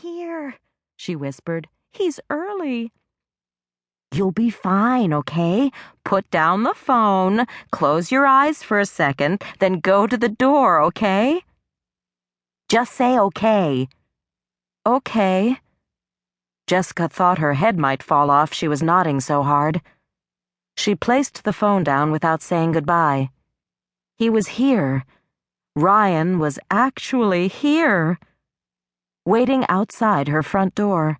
here," she whispered. "He's early." "You'll be fine, okay? Put down the phone, close your eyes for a second, then go to the door, okay? Just say okay." "Okay." Jessica thought her head might fall off, she was nodding so hard. She placed the phone down without saying goodbye. He was here. Ryan was actually here, waiting outside her front door.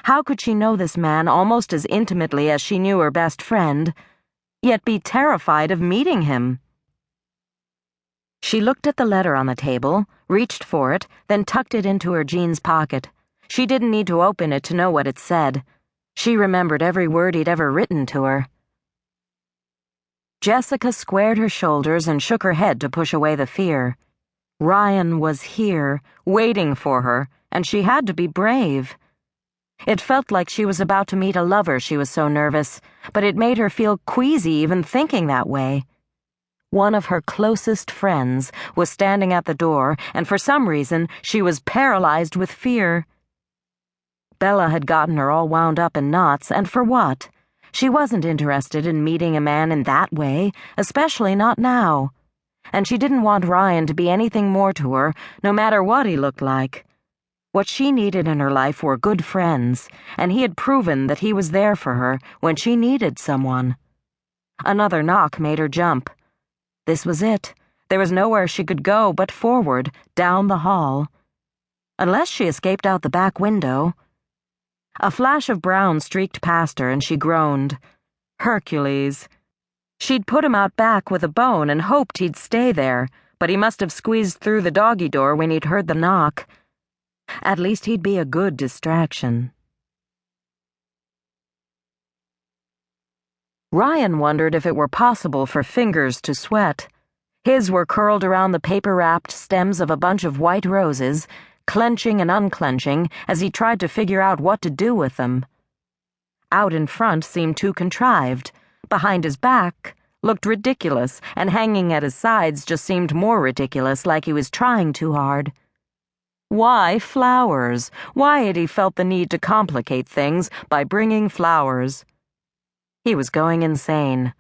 How could she know this man almost as intimately as she knew her best friend, yet be terrified of meeting him? She looked at the letter on the table, reached for it, then tucked it into her jeans pocket. She didn't need to open it to know what it said. She remembered every word he'd ever written to her. Jessica squared her shoulders and shook her head to push away the fear. Ryan was here, waiting for her, and she had to be brave. It felt like she was about to meet a lover, she was so nervous, but it made her feel queasy even thinking that way. One of her closest friends was standing at the door, and for some reason she was paralyzed with fear. Bella had gotten her all wound up in knots, and for what? She wasn't interested in meeting a man in that way, especially not now. And she didn't want Ryan to be anything more to her, no matter what he looked like. What she needed in her life were good friends, and he had proven that he was there for her when she needed someone. Another knock made her jump. This was it. There was nowhere she could go but forward, down the hall. Unless she escaped out the back window. A flash of brown streaked past her, and she groaned. Hercules. She'd put him out back with a bone and hoped he'd stay there, but he must have squeezed through the doggy door when he'd heard the knock. At least he'd be a good distraction. Ryan wondered if it were possible for fingers to sweat. His were curled around the paper-wrapped stems of a bunch of white roses, clenching and unclenching as he tried to figure out what to do with them. Out in front seemed too contrived. Behind his back looked ridiculous, and hanging at his sides just seemed more ridiculous, like he was trying too hard. Why flowers? Why had he felt the need to complicate things by bringing flowers? He was going insane.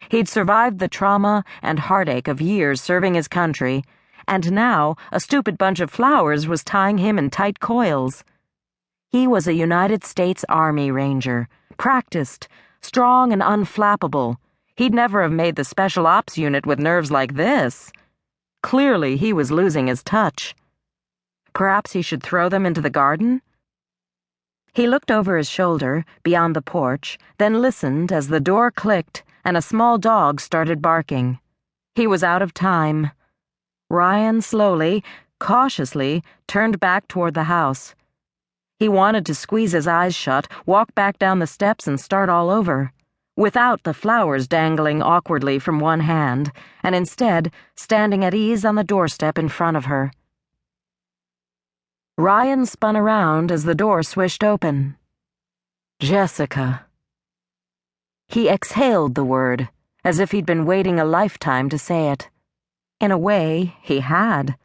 He'd survived the trauma and heartache of years serving his country, and now a stupid bunch of flowers was tying him in tight coils. He was a United States Army Ranger, practiced, strong and unflappable. He'd never have made the Special Ops unit with nerves like this. Clearly he was losing his touch. Perhaps he should throw them into the garden? He looked over his shoulder, beyond the porch, then listened as the door clicked and a small dog started barking. He was out of time. Ryan slowly, cautiously, turned back toward the house. He wanted to squeeze his eyes shut, walk back down the steps and start all over, without the flowers dangling awkwardly from one hand, and instead standing at ease on the doorstep in front of her. Ryan spun around as the door swished open. Jessica. He exhaled the word, as if he'd been waiting a lifetime to say it. In a way, he had.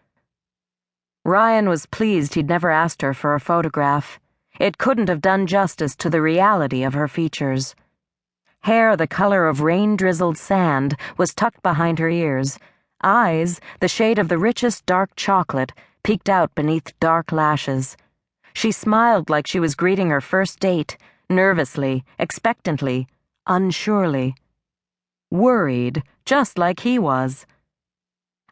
Ryan was pleased he'd never asked her for a photograph. It couldn't have done justice to the reality of her features. Hair the color of rain-drizzled sand was tucked behind her ears. Eyes, the shade of the richest dark chocolate, peeked out beneath dark lashes. She smiled like she was greeting her first date, nervously, expectantly, unsurely. Worried, just like he was.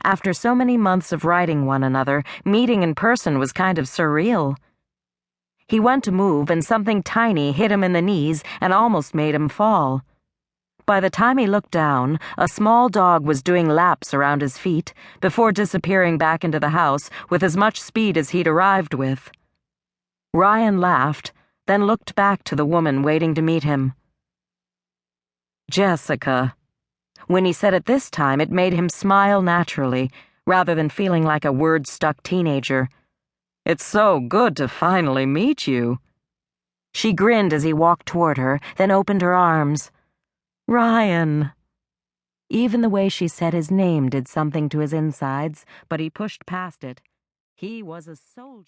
After so many months of writing one another, meeting in person was kind of surreal. He went to move, and something tiny hit him in the knees and almost made him fall. By the time he looked down, a small dog was doing laps around his feet before disappearing back into the house with as much speed as he'd arrived with. Ryan laughed, then looked back to the woman waiting to meet him. Jessica. When he said it this time, it made him smile naturally, rather than feeling like a word-stuck teenager. It's so good to finally meet you. She grinned as he walked toward her, then opened her arms. Ryan. Even the way she said his name did something to his insides, but he pushed past it. He was a soldier.